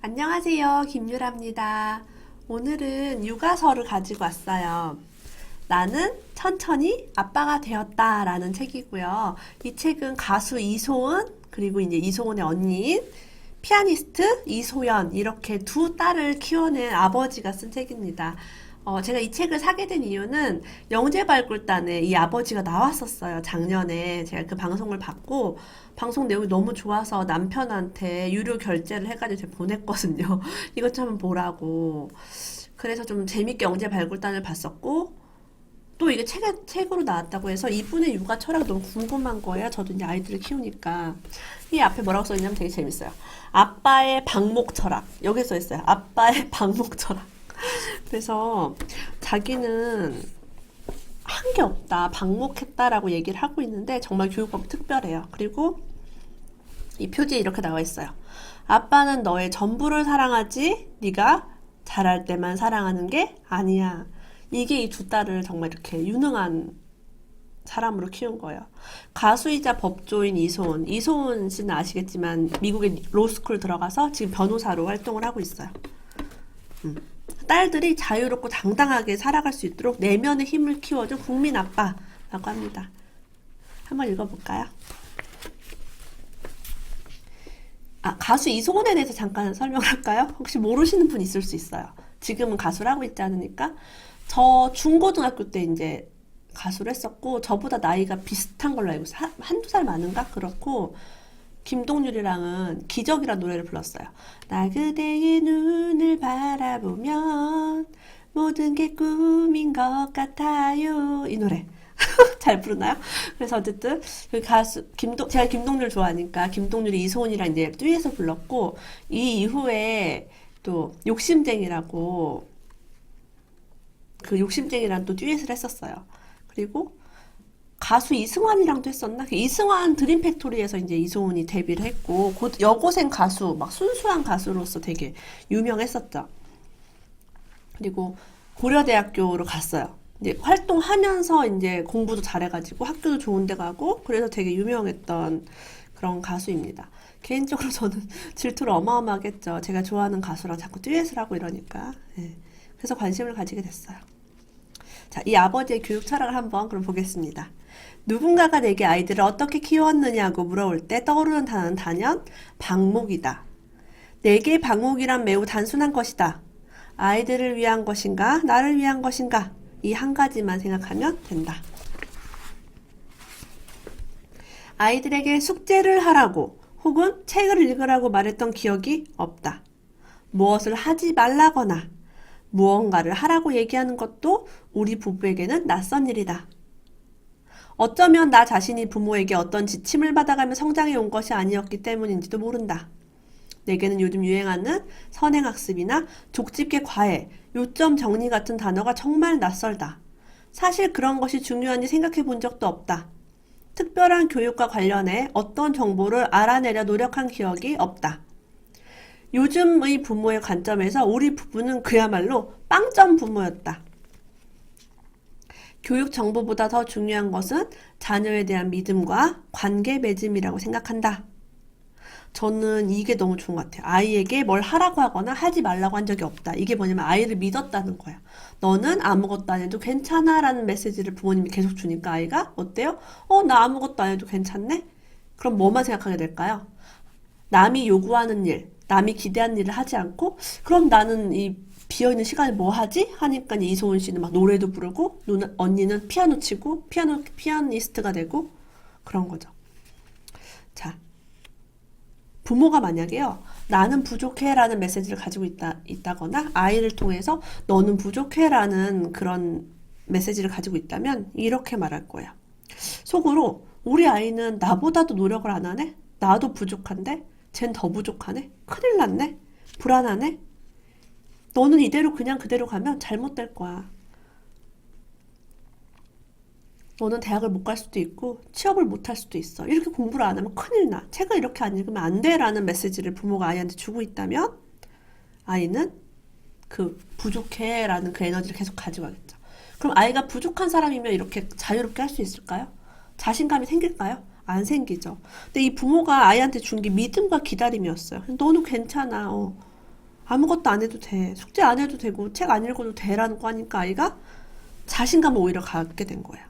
안녕하세요. 김유라입니다. 오늘은 육아서를 가지고 왔어요. 나는 천천히 아빠가 되었다 라는 책이고요. 이 책은 가수 이소은, 그리고 이제 이소은의 언니인 피아니스트 이소연, 이렇게 두 딸을 키워낸 아버지가 쓴 책입니다. 제가 이 책을 사게 된 이유는 영재발굴단에 이 아버지가 나왔었어요. 작년에 제가 그 방송을 봤고 방송 내용이 너무 좋아서 남편한테 유료 결제를 해가지고 제가 보냈거든요. 이것 좀 한번 보라고. 그래서 좀 재밌게 영재발굴단을 봤었고 또 이게 책으로 나왔다고 해서 이분의 육아 철학이 너무 궁금한 거예요. 저도 이제 아이들을 키우니까. 이 앞에 뭐라고 써있냐면 되게 재밌어요. 아빠의 방목 철학. 여기 써있어요. 아빠의 방목 철학. 그래서 자기는 한 게 없다, 방목했다라고 얘기를 하고 있는데 정말 교육법 특별해요. 그리고 이 표지에 이렇게 나와 있어요. 아빠는 너의 전부를 사랑하지 네가 잘할 때만 사랑하는 게 아니야. 이게 이 두 딸을 정말 이렇게 유능한 사람으로 키운 거예요. 가수이자 법조인 이소은. 이소은 씨는 아시겠지만 미국의 로스쿨 들어가서 지금 변호사로 활동을 하고 있어요. 딸들이 자유롭고 당당하게 살아갈 수 있도록 내면의 힘을 키워준 국민 아빠라고 합니다. 한번 읽어볼까요? 가수 이소은에 대해서 잠깐 설명할까요? 혹시 모르시는 분 있을 수 있어요. 지금은 가수를 하고 있지 않으니까. 저 중고등학교 때 이제 가수를 했었고, 저보다 나이가 비슷한 걸로 알고 있어요. 한두 살 많은가? 그렇고, 김동률이랑은 기적이라는 노래를 불렀어요. 나 그대의 눈을 바라보면 모든 게 꿈인 것 같아요. 이 노래. 잘 부르나요? 그래서 어쨌든 그 가수 제가 김동률 좋아하니까 김동률이 이소은이랑 이제 듀엣을 불렀고, 이 이후에 또 욕심쟁이라고 그 욕심쟁이랑 또 듀엣을 했었어요. 그리고 가수 이승환이랑도 했었나? 그 이승환 드림 팩토리에서 이제 이소은이 데뷔를 했고, 곧 여고생 가수, 막 순수한 가수로서 되게 유명했었죠. 그리고 고려대학교로 갔어요. 이제 활동하면서 이제 공부도 잘해가지고 학교도 좋은 데 가고, 그래서 되게 유명했던 그런 가수입니다. 개인적으로 저는 질투를 어마어마하게 했죠. 제가 좋아하는 가수랑 자꾸 듀엣을 하고 이러니까. 예. 그래서 관심을 가지게 됐어요. 자, 이 아버지의 교육 철학을 한번 그럼 보겠습니다. 누군가가 내게 아이들을 어떻게 키웠느냐고 물어볼 때 떠오르는 단어는 단연 방목이다. 내게 방목이란 매우 단순한 것이다. 아이들을 위한 것인가, 나를 위한 것인가, 이 한 가지만 생각하면 된다. 아이들에게 숙제를 하라고 혹은 책을 읽으라고 말했던 기억이 없다. 무엇을 하지 말라거나 무언가를 하라고 얘기하는 것도 우리 부부에게는 낯선 일이다. 어쩌면 나 자신이 부모에게 어떤 지침을 받아가며 성장해 온 것이 아니었기 때문인지도 모른다. 내게는 요즘 유행하는 선행학습이나 족집게 과외, 요점 정리 같은 단어가 정말 낯설다. 사실 그런 것이 중요한지 생각해 본 적도 없다. 특별한 교육과 관련해 어떤 정보를 알아내려 노력한 기억이 없다. 요즘의 부모의 관점에서 우리 부부는 그야말로 빵점 부모였다. 교육 정보보다 더 중요한 것은 자녀에 대한 믿음과 관계 맺음이라고 생각한다. 저는 이게 너무 좋은 것 같아요. 아이에게 뭘 하라고 하거나 하지 말라고 한 적이 없다. 이게 뭐냐면 아이를 믿었다는 거야. 너는 아무것도 안 해도 괜찮아 라는 메시지를 부모님이 계속 주니까 아이가 어때요? 나 아무것도 안 해도 괜찮네? 그럼 뭐만 생각하게 될까요? 남이 요구하는 일, 남이 기대한 일을 하지 않고, 그럼 나는 이 비어있는 시간에 뭐 하지? 하니까 이소은 씨는 막 노래도 부르고, 언니는 피아노 치고, 피아니스트가 되고, 그런 거죠. 자, 부모가 만약에요, 나는 부족해 라는 메시지를 가지고 있다거나, 아이를 통해서 너는 부족해 라는 그런 메시지를 가지고 있다면, 이렇게 말할 거예요. 속으로, 우리 아이는 나보다도 노력을 안 하네? 나도 부족한데? 쟨 더 부족하네? 큰일 났네? 불안하네? 너는 이대로 그냥 그대로 가면 잘못될 거야. 너는 대학을 못 갈 수도 있고 취업을 못 할 수도 있어. 이렇게 공부를 안 하면 큰일 나. 책을 이렇게 안 읽으면 안 돼 라는 메시지를 부모가 아이한테 주고 있다면 아이는 그 부족해 라는 그 에너지를 계속 가지고 가겠죠. 그럼 아이가 부족한 사람이면 이렇게 자유롭게 할 수 있을까요? 자신감이 생길까요? 안 생기죠. 근데 이 부모가 아이한테 준 게 믿음과 기다림이었어요. 너는 괜찮아. 아무것도 안 해도 돼. 숙제 안 해도 되고 책 안 읽어도 돼라는 거 하니까 아이가 자신감을 오히려 갖게 된 거예요.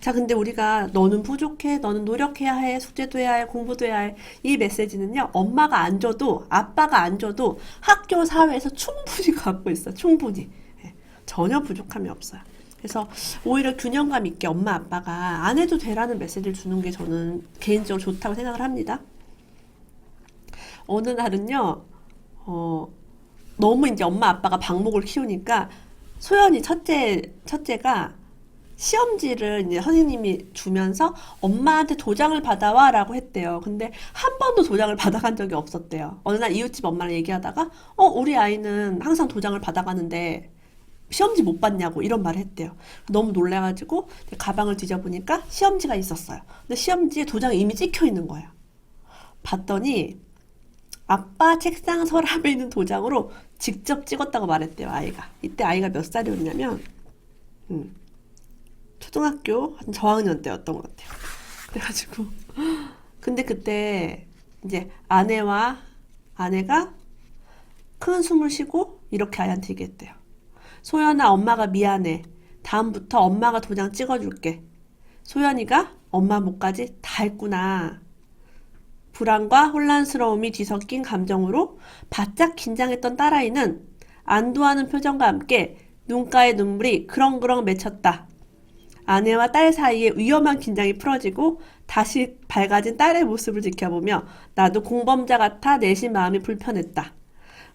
자, 근데 우리가 너는 부족해, 너는 노력해야 해, 숙제도 해야 해, 공부도 해야 해. 이 메시지는요, 엄마가 안 줘도, 아빠가 안 줘도 학교, 사회에서 충분히 갖고 있어. 충분히. 예, 전혀 부족함이 없어요. 그래서 오히려 균형감 있게 엄마, 아빠가 안 해도 되라는 메시지를 주는 게 저는 개인적으로 좋다고 생각을 합니다. 어느 날은요, 너무 이제 엄마, 아빠가 방목을 키우니까 소연이 첫째가 시험지를 이제 선생님이 주면서 엄마한테 도장을 받아와라고 했대요. 근데 한 번도 도장을 받아간 적이 없었대요. 어느 날 이웃집 엄마랑 얘기하다가 우리 아이는 항상 도장을 받아가는데 시험지 못 받냐고 이런 말을 했대요. 너무 놀래가지고 가방을 뒤져보니까 시험지가 있었어요. 근데 시험지에 도장이 이미 찍혀 있는 거예요. 봤더니 아빠 책상 서랍에 있는 도장으로 직접 찍었다고 말했대요, 아이가. 이때 아이가 몇 살이었냐면 초등학교 한 저학년 때였던 것 같아요. 그래가지고 근데 그때 이제 아내가 큰 숨을 쉬고 이렇게 아이한테 얘기했대요. 소연아, 엄마가 미안해. 다음부터 엄마가 도장 찍어줄게. 소연이가 엄마 목까지 다 했구나. 불안과 혼란스러움이 뒤섞인 감정으로 바짝 긴장했던 딸아이는 안도하는 표정과 함께 눈가에 눈물이 그렁그렁 맺혔다. 아내와 딸 사이에 위험한 긴장이 풀어지고 다시 밝아진 딸의 모습을 지켜보며 나도 공범자 같아 내심 마음이 불편했다.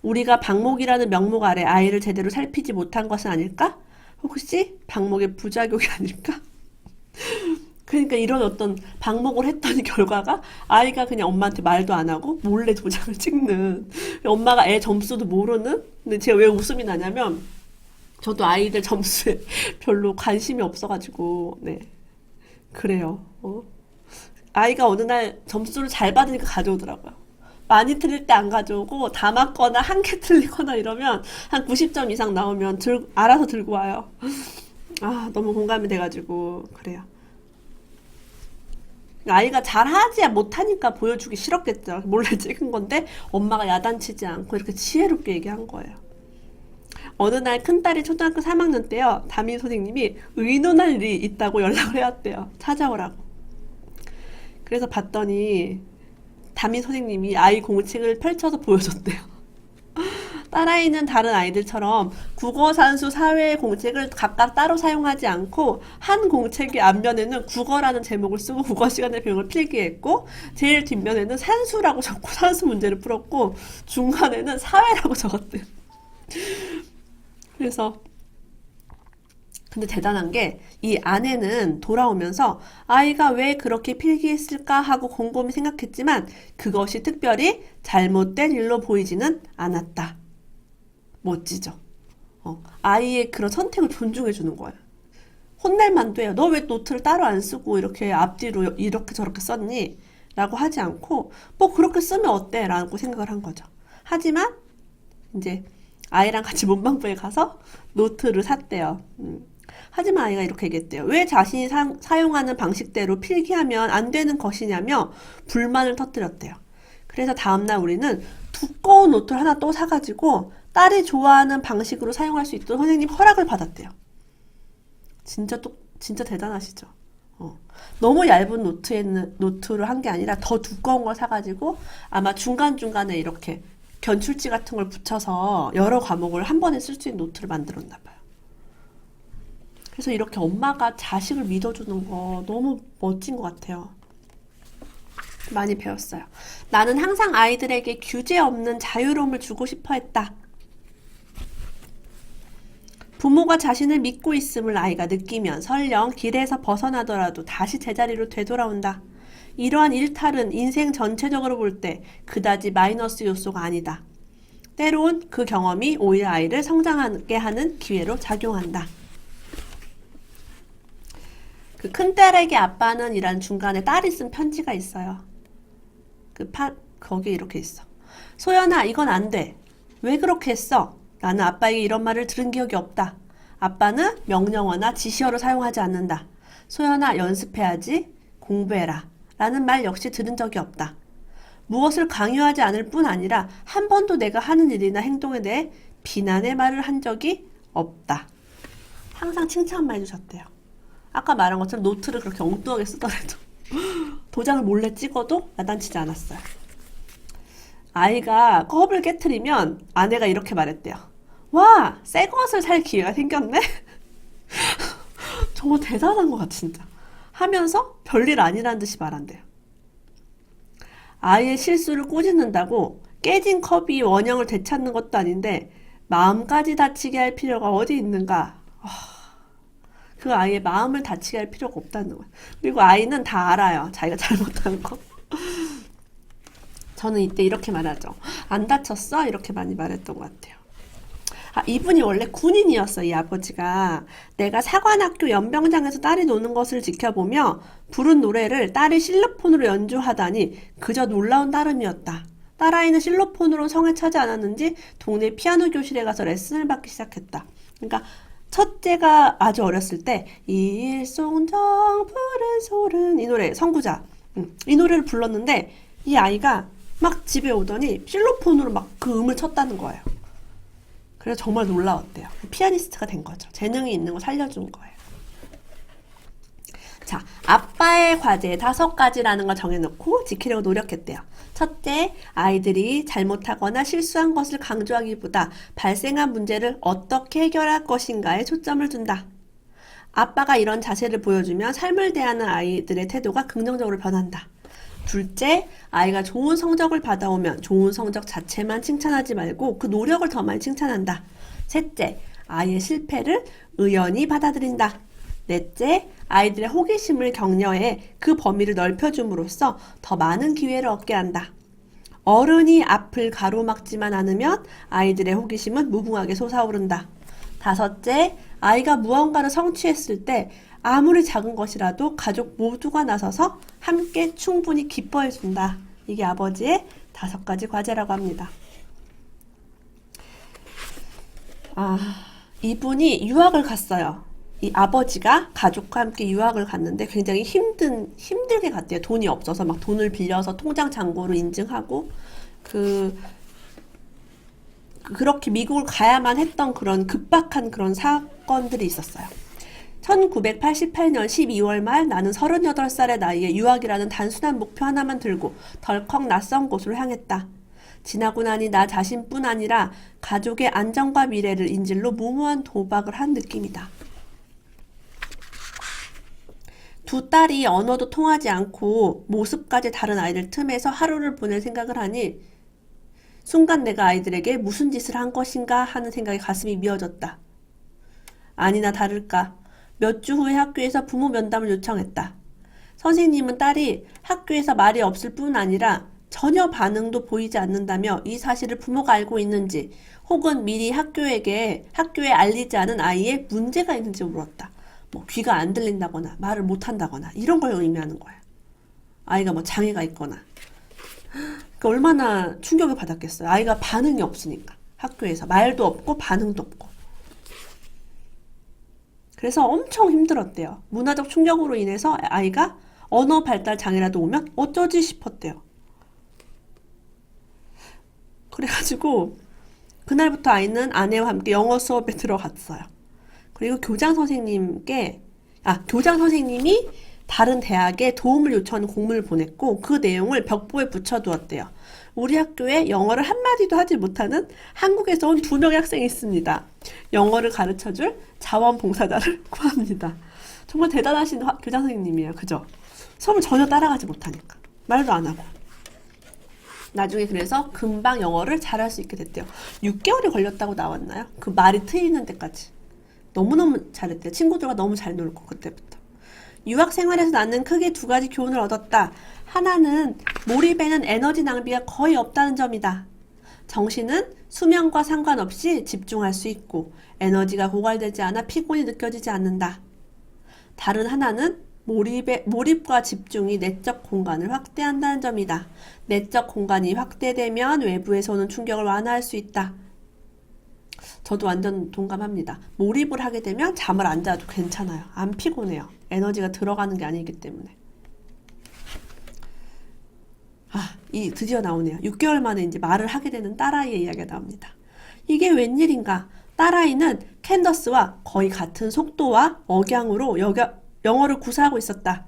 우리가 방목이라는 명목 아래 아이를 제대로 살피지 못한 것은 아닐까? 혹시 방목의 부작용이 아닐까? 그러니까 이런 어떤 방목을 했던 결과가 아이가 그냥 엄마한테 말도 안 하고 몰래 도장을 찍는, 엄마가 애 점수도 모르는. 근데 제가 왜 웃음이 나냐면 저도 아이들 점수에 별로 관심이 없어가지고, 네. 그래요. 아이가 어느 날 점수를 잘 받으니까 가져오더라고요. 많이 틀릴 때 안 가져오고, 다 맞거나 한 개 틀리거나 이러면 한 90점 이상 나오면 알아서 들고 와요. 아, 너무 공감이 돼가지고, 그래요. 아이가 잘하지 못하니까 보여주기 싫었겠죠. 몰래 찍은 건데, 엄마가 야단치지 않고 이렇게 지혜롭게 얘기한 거예요. 어느 날 큰딸이 초등학교 3학년 때요. 담임 선생님이 의논할 일이 있다고 연락을 해왔대요. 찾아오라고. 그래서 봤더니 담임 선생님이 아이 공책을 펼쳐서 보여줬대요. 딸아이는 다른 아이들처럼 국어, 산수, 사회 공책을 각각 따로 사용하지 않고 한 공책의 앞면에는 국어라는 제목을 쓰고 국어 시간의 교육을 필기했고, 제일 뒷면에는 산수라고 적고 산수 문제를 풀었고, 중간에는 사회라고 적었대요. 그래서 근데 대단한 게 이 아내는 돌아오면서 아이가 왜 그렇게 필기했을까 하고 곰곰이 생각했지만 그것이 특별히 잘못된 일로 보이지는 않았다. 멋지죠? 아이의 그런 선택을 존중해 주는 거예요. 혼낼 만도 해요. 너 왜 노트를 따로 안 쓰고 이렇게 앞뒤로 이렇게 저렇게 썼니? 라고 하지 않고 뭐 그렇게 쓰면 어때? 라고 생각을 한 거죠. 하지만 이제 아이랑 같이 문방구에 가서 노트를 샀대요. 하지만 아이가 이렇게 얘기했대요. 왜 자신이 사용하는 방식대로 필기하면 안 되는 것이냐며 불만을 터뜨렸대요. 그래서 다음날 우리는 두꺼운 노트를 하나 또 사가지고 딸이 좋아하는 방식으로 사용할 수 있도록 선생님 허락을 받았대요. 진짜 대단하시죠? 너무 얇은 노트를 한 게 아니라 더 두꺼운 걸 사가지고 아마 중간중간에 이렇게 견출지 같은 걸 붙여서 여러 과목을 한 번에 쓸 수 있는 노트를 만들었나 봐요. 그래서 이렇게 엄마가 자식을 믿어주는 거 너무 멋진 것 같아요. 많이 배웠어요. 나는 항상 아이들에게 규제 없는 자유로움을 주고 싶어 했다. 부모가 자신을 믿고 있음을 아이가 느끼면 설령 길에서 벗어나더라도 다시 제자리로 되돌아온다. 이러한 일탈은 인생 전체적으로 볼 때 그다지 마이너스 요소가 아니다. 때론 그 경험이 오히려 아이를 성장하게 하는 기회로 작용한다. 그 큰딸에게 아빠는 이란 중간에 딸이 쓴 편지가 있어요. 거기에 이렇게 있어. 소연아, 이건 안 돼. 왜 그렇게 했어? 나는 아빠에게 이런 말을 들은 기억이 없다. 아빠는 명령어나 지시어를 사용하지 않는다. 소연아, 연습해야지. 공부해라. 라는 말 역시 들은 적이 없다. 무엇을 강요하지 않을 뿐 아니라 한 번도 내가 하는 일이나 행동에 대해 비난의 말을 한 적이 없다. 항상 칭찬만 해주셨대요. 아까 말한 것처럼 노트를 그렇게 엉뚱하게 쓰더라도 도장을 몰래 찍어도 야단치지 않았어요. 아이가 컵을 깨트리면 아내가 이렇게 말했대요. 와, 새 것을 살 기회가 생겼네? 정말 대단한 것 같아, 진짜. 하면서 별일 아니라는 듯이 말한대요. 아이의 실수를 꼬집는다고 깨진 컵이 원형을 되찾는 것도 아닌데 마음까지 다치게 할 필요가 어디 있는가? 그 아이의 마음을 다치게 할 필요가 없다는 거예요. 그리고 아이는 다 알아요. 자기가 잘못한 거. 저는 이때 이렇게 말하죠. 안 다쳤어? 이렇게 많이 말했던 것 같아요. 이분이 원래 군인이었어, 이 아버지가. 내가 사관학교 연병장에서 딸이 노는 것을 지켜보며 부른 노래를 딸이 실로폰으로 연주하다니 그저 놀라운 따름이었다. 딸아이는 실로폰으로 성에 차지 않았는지 동네 피아노 교실에 가서 레슨을 받기 시작했다. 그러니까 첫째가 아주 어렸을 때 일송정 푸른 소른 이 노래 선구자 이 노래를 불렀는데 이 아이가 막 집에 오더니 실로폰으로 막 그 음을 쳤다는 거예요. 그래서 정말 놀라웠대요. 피아니스트가 된 거죠. 재능이 있는 거 살려준 거예요. 자, 아빠의 과제 5가지라는 걸 정해놓고 지키려고 노력했대요. 첫째, 아이들이 잘못하거나 실수한 것을 강조하기보다 발생한 문제를 어떻게 해결할 것인가에 초점을 둔다. 아빠가 이런 자세를 보여주면 삶을 대하는 아이들의 태도가 긍정적으로 변한다. 둘째, 아이가 좋은 성적을 받아오면 좋은 성적 자체만 칭찬하지 말고 그 노력을 더 많이 칭찬한다. 셋째, 아이의 실패를 의연히 받아들인다. 넷째, 아이들의 호기심을 격려해 그 범위를 넓혀줌으로써 더 많은 기회를 얻게 한다. 어른이 앞을 가로막지만 않으면 아이들의 호기심은 무궁하게 솟아오른다. 다섯째, 아이가 무언가를 성취했을 때 아무리 작은 것이라도 가족 모두가 나서서 함께 충분히 기뻐해준다. 이게 아버지의 5가지 과제라고 합니다. 이분이 유학을 갔어요. 이 아버지가 가족과 함께 유학을 갔는데 굉장히 힘들게 갔대요. 돈이 없어서 막 돈을 빌려서 통장 잔고를 인증하고 그렇게 미국을 가야만 했던 그런 급박한 그런 사건들이 있었어요. 1988년 12월 말 나는 38살의 나이에 유학이라는 단순한 목표 하나만 들고 덜컥 낯선 곳으로 향했다. 지나고 나니 나 자신뿐 아니라 가족의 안정과 미래를 인질로 무모한 도박을 한 느낌이다. 두 딸이 언어도 통하지 않고 모습까지 다른 아이들 틈에서 하루를 보낼 생각을 하니 순간 내가 아이들에게 무슨 짓을 한 것인가 하는 생각에 가슴이 미어졌다. 아니나 다를까 몇 주 후에 학교에서 부모 면담을 요청했다. 선생님은 딸이 학교에서 말이 없을 뿐 아니라 전혀 반응도 보이지 않는다며 이 사실을 부모가 알고 있는지 혹은 미리 학교에 알리지 않은 아이의 문제가 있는지 물었다. 뭐 귀가 안 들린다거나 말을 못한다거나 이런 걸 의미하는 거야. 아이가 뭐 장애가 있거나. 그러니까 얼마나 충격을 받았겠어요. 아이가 반응이 없으니까. 학교에서 말도 없고 반응도 없고. 그래서 엄청 힘들었대요. 문화적 충격으로 인해서 아이가 언어 발달 장애라도 오면 어쩌지 싶었대요. 그래가지고 그날부터 아이는 아내와 함께 영어 수업에 들어갔어요. 그리고 교장 선생님이 다른 대학에 도움을 요청하는 공문을 보냈고 그 내용을 벽보에 붙여두었대요. 우리 학교에 영어를 한마디도 하지 못하는 한국에서 온 2명의 학생이 있습니다. 영어를 가르쳐줄 자원봉사자를 구합니다. 정말 대단하신 교장 선생님이에요. 그죠? 수업을 전혀 따라가지 못하니까. 말도 안 하고. 나중에 그래서 금방 영어를 잘할 수 있게 됐대요. 6개월이 걸렸다고 나왔나요? 그 말이 트이는 데까지. 너무너무 잘했대요. 친구들과 너무 잘 놀고 그때부터. 유학 생활에서 나는 크게 2가지 교훈을 얻었다. 하나는 몰입에는 에너지 낭비가 거의 없다는 점이다. 정신은 수면과 상관없이 집중할 수 있고 에너지가 고갈되지 않아 피곤이 느껴지지 않는다. 다른 하나는 몰입과 집중이 내적 공간을 확대한다는 점이다. 내적 공간이 확대되면 외부에서 오는 충격을 완화할 수 있다. 저도 완전 동감합니다. 몰입을 하게 되면 잠을 안 자도 괜찮아요. 안 피곤해요. 에너지가 들어가는 게 아니기 때문에. 드디어 나오네요. 6개월 만에 이제 말을 하게 되는 딸아이의 이야기가 나옵니다. 이게 웬일인가? 딸아이는 캔더스와 거의 같은 속도와 억양으로 영어를 구사하고 있었다.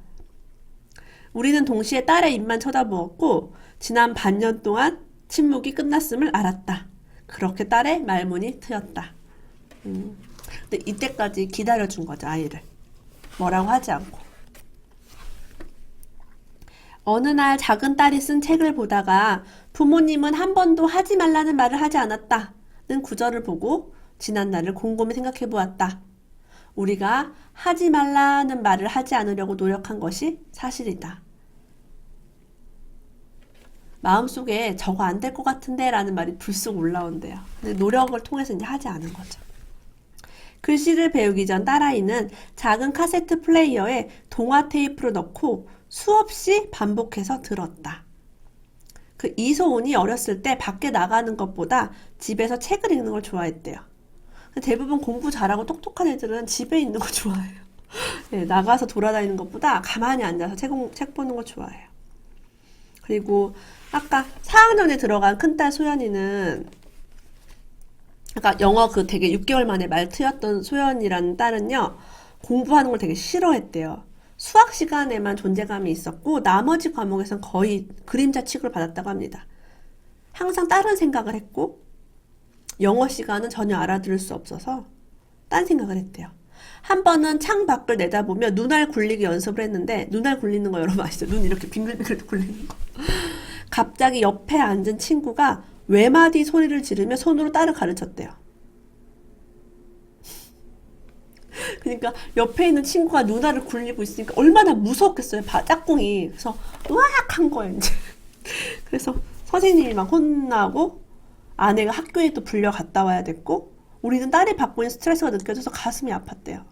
우리는 동시에 딸의 입만 쳐다보았고 지난 반년 동안 침묵이 끝났음을 알았다. 그렇게 딸의 말문이 트였다. 근데 이때까지 기다려준 거죠, 아이를. 뭐라고 하지 않고. 어느 날 작은 딸이 쓴 책을 보다가 부모님은 한 번도 하지 말라는 말을 하지 않았다는 구절을 보고 지난 날을 곰곰이 생각해 보았다. 우리가 하지 말라는 말을 하지 않으려고 노력한 것이 사실이다. 마음속에 저거 안 될 것 같은데 라는 말이 불쑥 올라온대요. 근데 노력을 통해서 이제 하지 않은 거죠. 글씨를 배우기 전 딸아이는 작은 카세트 플레이어에 동화 테이프를 넣고 수없이 반복해서 들었다. 그 이소은이 어렸을 때 밖에 나가는 것보다 집에서 책을 읽는 걸 좋아했대요. 대부분 공부 잘하고 똑똑한 애들은 집에 있는 거 좋아해요. 네, 나가서 돌아다니는 것보다 가만히 앉아서 책 보는 거 좋아해요. 그리고 아까 4학년에 들어간 큰딸 소연이는 아까 영어 그 되게 6개월 만에 말 트였던 소연이라는 딸은요, 공부하는 걸 되게 싫어했대요. 수학 시간에만 존재감이 있었고 나머지 과목에선 거의 그림자 취급을 받았다고 합니다. 항상 다른 생각을 했고 영어 시간은 전혀 알아들을 수 없어서 딴 생각을 했대요. 한 번은 창 밖을 내다보며 눈알 굴리기 연습을 했는데, 눈알 굴리는 거 여러분 아시죠? 눈 이렇게 빙글빙글 굴리는 거. 갑자기 옆에 앉은 친구가 외마디 소리를 지르며 손으로 딸을 가르쳤대요. 그러니까 옆에 있는 친구가 눈알을 굴리고 있으니까 얼마나 무서웠겠어요, 짝꿍이. 그래서 으악 한 거예요, 이제. 그래서 선생님이 막 혼나고 아내가 학교에 또 불려 갔다 와야 됐고, 우리는 딸이 받고 있는 스트레스가 느껴져서 가슴이 아팠대요.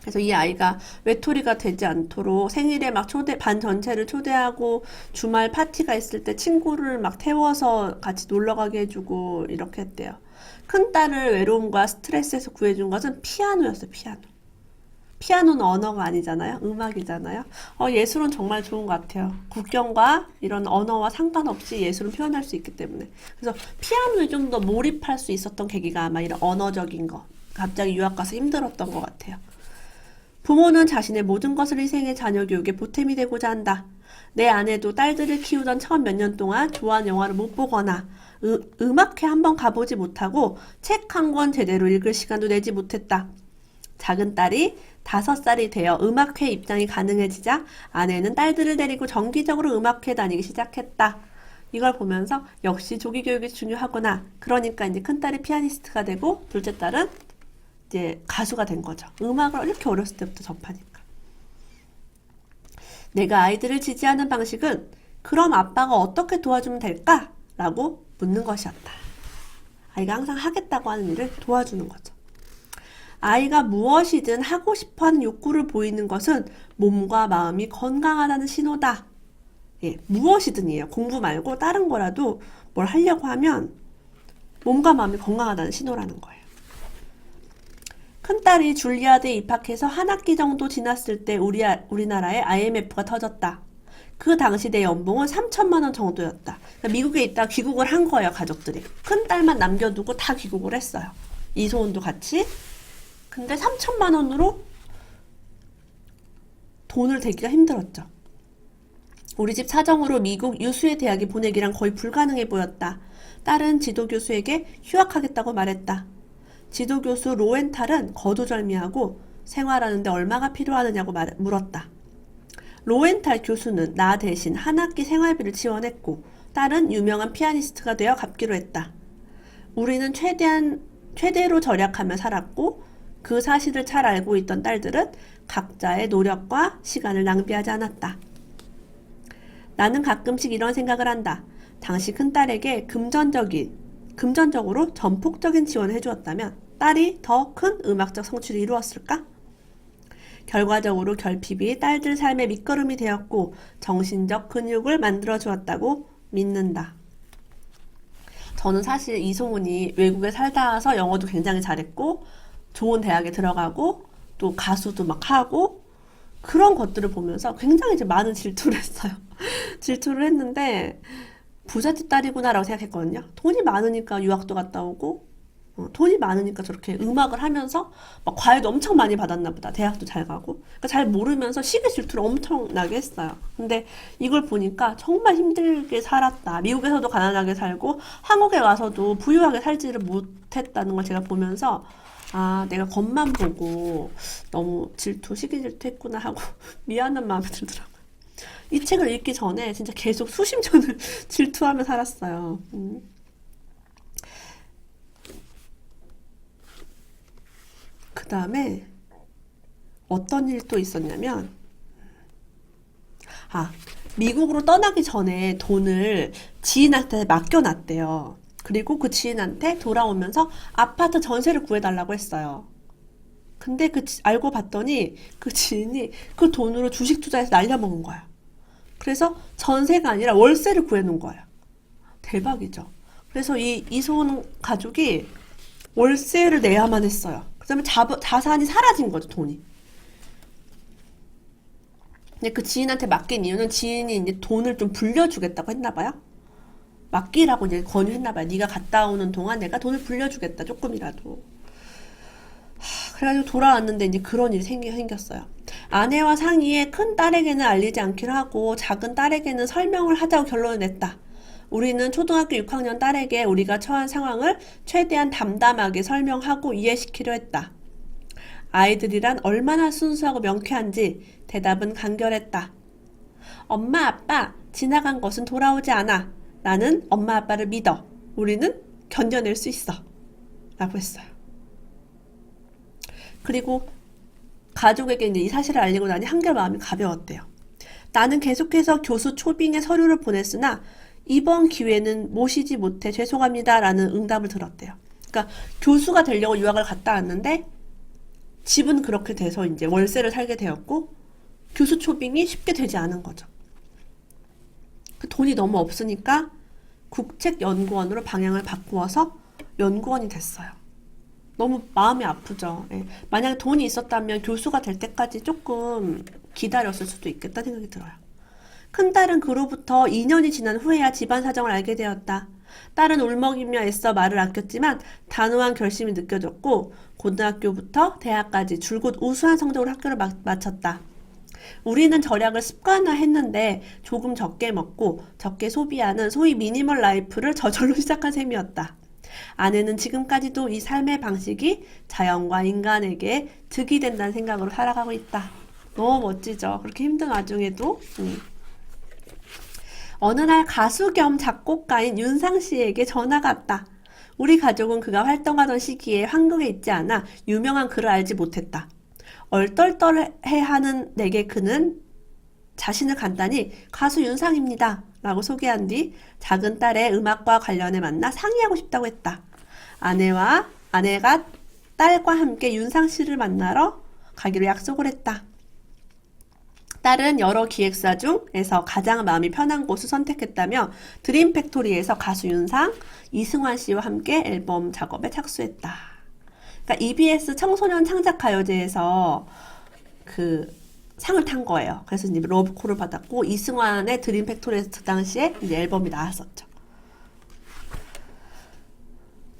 그래서 이 아이가 외톨이가 되지 않도록 생일에 막 반 전체를 초대하고 주말 파티가 있을 때 친구를 막 태워서 같이 놀러 가게 해주고 이렇게 했대요. 큰딸을 외로움과 스트레스에서 구해준 것은 피아노였어요, 피아노. 피아노는 언어가 아니잖아요. 음악이잖아요. 예술은 정말 좋은 것 같아요. 국경과 이런 언어와 상관없이 예술은 표현할 수 있기 때문에. 그래서 피아노에 좀 더 몰입할 수 있었던 계기가 아마 이런 언어적인 거. 갑자기 유학 가서 힘들었던 것 같아요. 부모는 자신의 모든 것을 희생해 자녀 교육에 보탬이 되고자 한다. 내 아내도 딸들을 키우던 처음 몇 년 동안 좋아하는 영화를 못 보거나 음악회 한번 가보지 못하고 책 한 권 제대로 읽을 시간도 내지 못했다. 작은 딸이 5살이 되어 음악회 입장이 가능해지자 아내는 딸들을 데리고 정기적으로 음악회 다니기 시작했다. 이걸 보면서 역시 조기 교육이 중요하구나. 그러니까 이제 큰딸이 피아니스트가 되고 둘째 딸은 이제 가수가 된 거죠. 음악을 이렇게 어렸을 때부터 접하니까. 내가 아이들을 지지하는 방식은 그럼 아빠가 어떻게 도와주면 될까? 라고 묻는 것이었다. 아이가 항상 하겠다고 하는 일을 도와주는 거죠. 아이가 무엇이든 하고 싶어하는 욕구를 보이는 것은 몸과 마음이 건강하다는 신호다. 예, 무엇이든이에요. 공부 말고 다른 거라도 뭘 하려고 하면 몸과 마음이 건강하다는 신호라는 거예요. 큰딸이 줄리아드에 입학해서 한 학기 정도 지났을 때 우리나라에 IMF가 터졌다. 그 당시 내 연봉은 3천만 원 정도였다. 그러니까 미국에 있다 귀국을 한 거예요, 가족들이. 큰딸만 남겨두고 다 귀국을 했어요. 이소은도 같이. 근데 3천만 원으로 돈을 대기가 힘들었죠. 우리 집 사정으로 미국 유수의 대학에 보내기란 거의 불가능해 보였다. 딸은 지도교수에게 휴학하겠다고 말했다. 지도교수 로엔탈은 거두절미하고 생활하는데 얼마가 필요하느냐고 물었다. 로엔탈 교수는 나 대신 한 학기 생활비를 지원했고 딸은 유명한 피아니스트가 되어 갚기로 했다. 우리는 최대로 절약하며 살았고 그 사실을 잘 알고 있던 딸들은 각자의 노력과 시간을 낭비하지 않았다. 나는 가끔씩 이런 생각을 한다. 당시 큰딸에게 금전적으로 전폭적인 지원을 해주었다면 딸이 더 큰 음악적 성취를 이루었을까? 결과적으로 결핍이 딸들 삶의 밑거름이 되었고 정신적 근육을 만들어 주었다고 믿는다. 저는 사실 이소은이 외국에 살다 와서 영어도 굉장히 잘했고 좋은 대학에 들어가고 또 가수도 막 하고 그런 것들을 보면서 굉장히 이제 많은 질투를 했어요. 질투를 했는데 부잣집 딸이구나라고 생각했거든요. 돈이 많으니까 유학도 갔다 오고 돈이 많으니까 저렇게 음악을 하면서 막 과외도 엄청 많이 받았나 보다. 대학도 잘 가고. 그러니까 잘 모르면서 시기 질투를 엄청나게 했어요. 근데 이걸 보니까 정말 힘들게 살았다. 미국에서도 가난하게 살고 한국에 와서도 부유하게 살지를 못했다는 걸 제가 보면서 아, 내가 겉만 보고 너무 시기 질투했구나 하고 미안한 마음이 들더라고요. 이 책을 읽기 전에 진짜 계속 수십년을 질투하며 살았어요. 그 다음에 어떤 일이 또 있었냐면, 아, 미국으로 떠나기 전에 돈을 지인한테 맡겨놨대요. 그리고 그 지인한테 돌아오면서 아파트 전세를 구해달라고 했어요. 근데 알고 봤더니 그 지인이 그 돈으로 주식 투자해서 날려먹은 거야. 그래서 전세가 아니라 월세를 구해놓은 거예요. 대박이죠. 그래서 이 이소은 가족이 월세를 내야만 했어요. 그다음에 자산이 사라진 거죠, 돈이. 근데 그 지인한테 맡긴 이유는 지인이 이제 돈을 좀 불려주겠다고 했나 봐요. 맡기라고 이제 권유했나 봐요. 네가 갔다 오는 동안 내가 돈을 불려주겠다, 조금이라도. 그래가지고 돌아왔는데 이제 그런 일이 생겼어요. 아내와 상의해 큰 딸에게는 알리지 않기로 하고 작은 딸에게는 설명을 하자고 결론을 냈다. 우리는 초등학교 6학년 딸에게 우리가 처한 상황을 최대한 담담하게 설명하고 이해시키려 했다. 아이들이란 얼마나 순수하고 명쾌한지 대답은 간결했다. 엄마, 아빠, 지나간 것은 돌아오지 않아. 나는 엄마, 아빠를 믿어. 우리는 견뎌낼 수 있어. 라고 했어요. 그리고 가족에게 이제 이 사실을 알리고 나니 한결 마음이 가벼웠대요. 나는 계속해서 교수 초빙의 서류를 보냈으나 이번 기회는 모시지 못해 죄송합니다 라는 응답을 들었대요. 그러니까 교수가 되려고 유학을 갔다 왔는데 집은 그렇게 돼서 이제 월세를 살게 되었고 교수 초빙이 쉽게 되지 않은 거죠. 그 돈이 너무 없으니까 국책연구원으로 방향을 바꾸어서 연구원이 됐어요. 너무 마음이 아프죠. 예. 만약에 돈이 있었다면 교수가 될 때까지 조금 기다렸을 수도 있겠다 생각이 들어요. 큰딸은 그로부터 2년이 지난 후에야 집안 사정을 알게 되었다. 딸은 울먹이며 애써 말을 아꼈지만 단호한 결심이 느껴졌고 고등학교부터 대학까지 줄곧 우수한 성적으로 학교를 마쳤다. 우리는 절약을 습관화했는데 조금 적게 먹고 적게 소비하는 소위 미니멀 라이프를 저절로 시작한 셈이었다. 아내는 지금까지도 이 삶의 방식이 자연과 인간에게 득이 된다는 생각으로 살아가고 있다. 너무 멋지죠? 그렇게 힘든 와중에도. 어느 날 가수 겸 작곡가인 윤상 씨에게 전화가 왔다. 우리 가족은 그가 활동하던 시기에 한국에 있지 않아 유명한 그를 알지 못했다. 얼떨떨해하는 내게 그는 자신을 간단히 가수 윤상입니다 라고 소개한 뒤 작은 딸의 음악과 관련해 만나 상의하고 싶다고 했다. 아내가 딸과 함께 윤상 씨를 만나러 가기로 약속을 했다. 딸은 여러 기획사 중에서 가장 마음이 편한 곳을 선택했다며 드림 팩토리에서 가수 윤상, 이승환 씨와 함께 앨범 작업에 착수했다. 그러니까 EBS 청소년 창작가요제에서 그 상을 탄 거예요. 그래서 이제 러브콜을 받았고 이승환의 드림 팩토리에서 그 당시에 이제 앨범이 나왔었죠.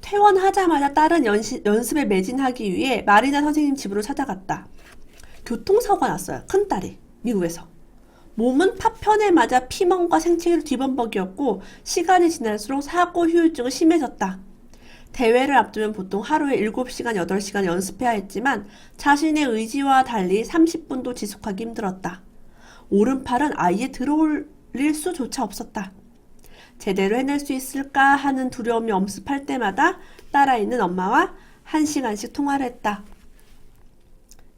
퇴원하자마자 딸은 연습에 매진하기 위해 마리나 선생님 집으로 찾아갔다. 교통사고가 났어요. 큰딸이 미국에서. 몸은 파편에 맞아 피멍과 생채기로 뒤범벅이었고 시간이 지날수록 사고 후유증은 심해졌다. 대회를 앞두면 보통 하루에 7시간, 8시간 연습해야 했지만 자신의 의지와 달리 30분도 지속하기 힘들었다. 오른팔은 아예 들어올릴 수조차 없었다. 제대로 해낼 수 있을까 하는 두려움이 엄습할 때마다 딸아이는 엄마와 1시간씩 통화를 했다.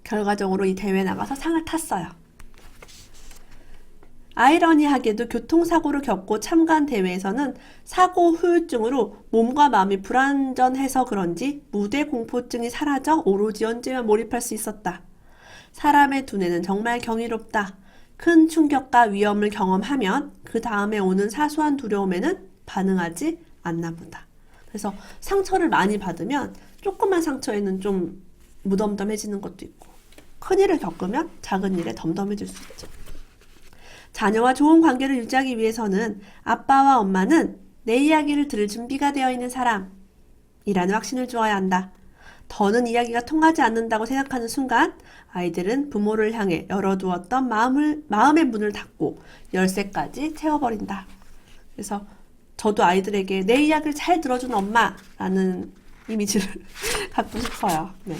결과적으로 이 대회에 나가서 상을 탔어요. 아이러니하게도 교통사고를 겪고 참가한 대회에서는 사고 후유증으로 몸과 마음이 불안전해서 그런지 무대 공포증이 사라져 오로지 연주에만 몰입할 수 있었다. 사람의 두뇌는 정말 경이롭다. 큰 충격과 위험을 경험하면 그 다음에 오는 사소한 두려움에는 반응하지 않나 보다. 그래서 상처를 많이 받으면 조그만 상처에는 좀 무덤덤해지는 것도 있고 큰일을 겪으면 작은 일에 덤덤해질 수 있죠. 자녀와 좋은 관계를 유지하기 위해서는 아빠와 엄마는 내 이야기를 들을 준비가 되어 있는 사람이라는 확신을 주어야 한다. 더는 이야기가 통하지 않는다고 생각하는 순간 아이들은 부모를 향해 열어두었던 마음의 문을 닫고 열쇠까지 채워버린다. 그래서 저도 아이들에게 내 이야기를 잘 들어주는 엄마라는 이미지를 갖고 싶어요. 네.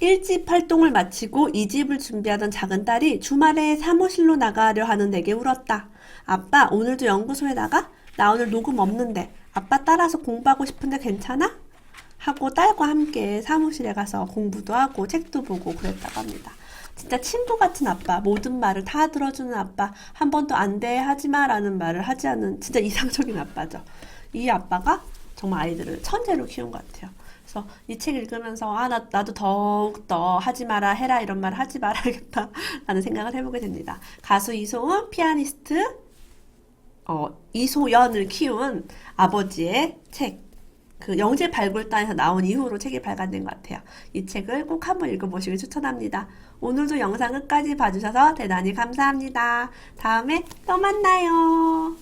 1집 활동을 마치고 2집을 준비하던 작은 딸이 주말에 사무실로 나가려 하는 내게 울었다. 아빠, 오늘도 연구소에 나가? 나 오늘 녹음 없는데. 아빠 따라서 공부하고 싶은데 괜찮아? 하고 딸과 함께 사무실에 가서 공부도 하고 책도 보고 그랬다고 합니다. 진짜 친구 같은 아빠, 모든 말을 다 들어주는 아빠, 한 번도 안 돼, 하지마 라는 말을 하지 않는 진짜 이상적인 아빠죠. 이 아빠가 정말 아이들을 천재로 키운 것 같아요. 그래서 이 책 읽으면서 나도 더욱더 하지 마라 해라 이런 말 하지 말아야겠다 라는 생각을 해보게 됩니다. 가수 이소은, 피아니스트 이소연을 키운 아버지의 책, 그 영재 발굴단에서 나온 이후로 책이 발간된 것 같아요. 이 책을 꼭 한번 읽어보시길 추천합니다. 오늘도 영상 끝까지 봐주셔서 대단히 감사합니다. 다음에 또 만나요.